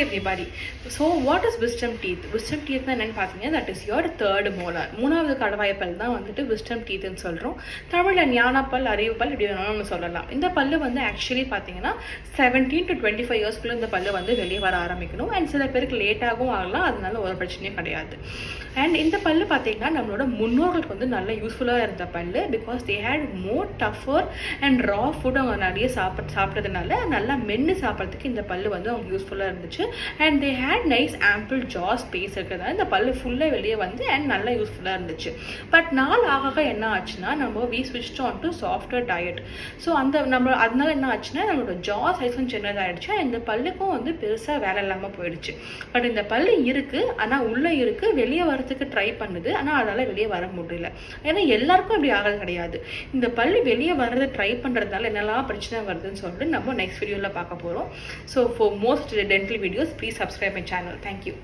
everybody. So what is wisdom teeth? Wisdom teeth என்னன்னு பாத்தீங்கன்னா that is your third molar. மூணாவது கடவாய்ப்பல் தான் வந்துட்டு wisdom teeth ன்னு சொல்றோம். தமிழ்ல ஞானப்பல், அறிவுப்பல் இப்படி வேணாலும் நம்ம சொல்லலாம். இந்த பல்லு வந்து ஆக்சுவலி பாத்தீங்கன்னா 17 to 25 இயர்ஸ்க்குள்ள இந்த பல்லு வந்து வெளியே வர ஆரம்பிக்கணும். அண்ட் சில பேருக்கு லேட்டாகவும் ஆகலாம், அதனால ஒரு பிரச்சனையும் கிடையாது. அண்ட் இந்த பல்லு பார்த்தீங்கன்னா நம்மளோட முன்னோர்களுக்கு வந்து நல்ல யூஸ்ஃபுல்லாக இருந்த பல்லு. Because they had more tougher and raw food அவங்க நிறைய சாப்பிட்றதுனால நல்லா மென்று சாப்பிட்றதுக்கு இந்த பல்லு வந்து அவங்க யூஸ்ஃபுல்லாக இருந்துச்சு. And they had nice ample jaw space இருக்கிறதுனால இந்த பல்லு ஃபுல்லாக வெளியே வந்து அண்ட் நல்லா யூஸ்ஃபுல்லாக இருந்துச்சு. பட் நாள் ஆக என்ன ஆச்சுன்னா நம்ம வி ஸ்விட்ச் on to software diet. So அதனால என்ன ஆச்சுன்னா நம்மளோட ஜா சைஸும் சின்னதாகிடுச்சு. இந்த பல்லுக்கும் வந்து பெருசாக வேலை இல்லாமல் போயிடுச்சு. பட் இந்த பல்லு இருக்குது, ஆனால் உள்ளே இருக்குது, வெளியே வரதுக்கு ட்ரை பண்ணுது, ஆனால் அதனால் வெளியே வர முடியல. ஏன்னா எல்லாருக்கும் அப்படி ஆகிறது கிடையாது. இந்த பல்லு வெளியே வர்றதை ட்ரை பண்ணுறதுனால என்னெல்லாம் பிரச்சனை வருதுன்னு சொல்லிட்டு நம்ம நெக்ஸ்ட் வீடியோவில் பார்க்க போகிறோம். So for most dental videos please subscribe my channel. Thank you.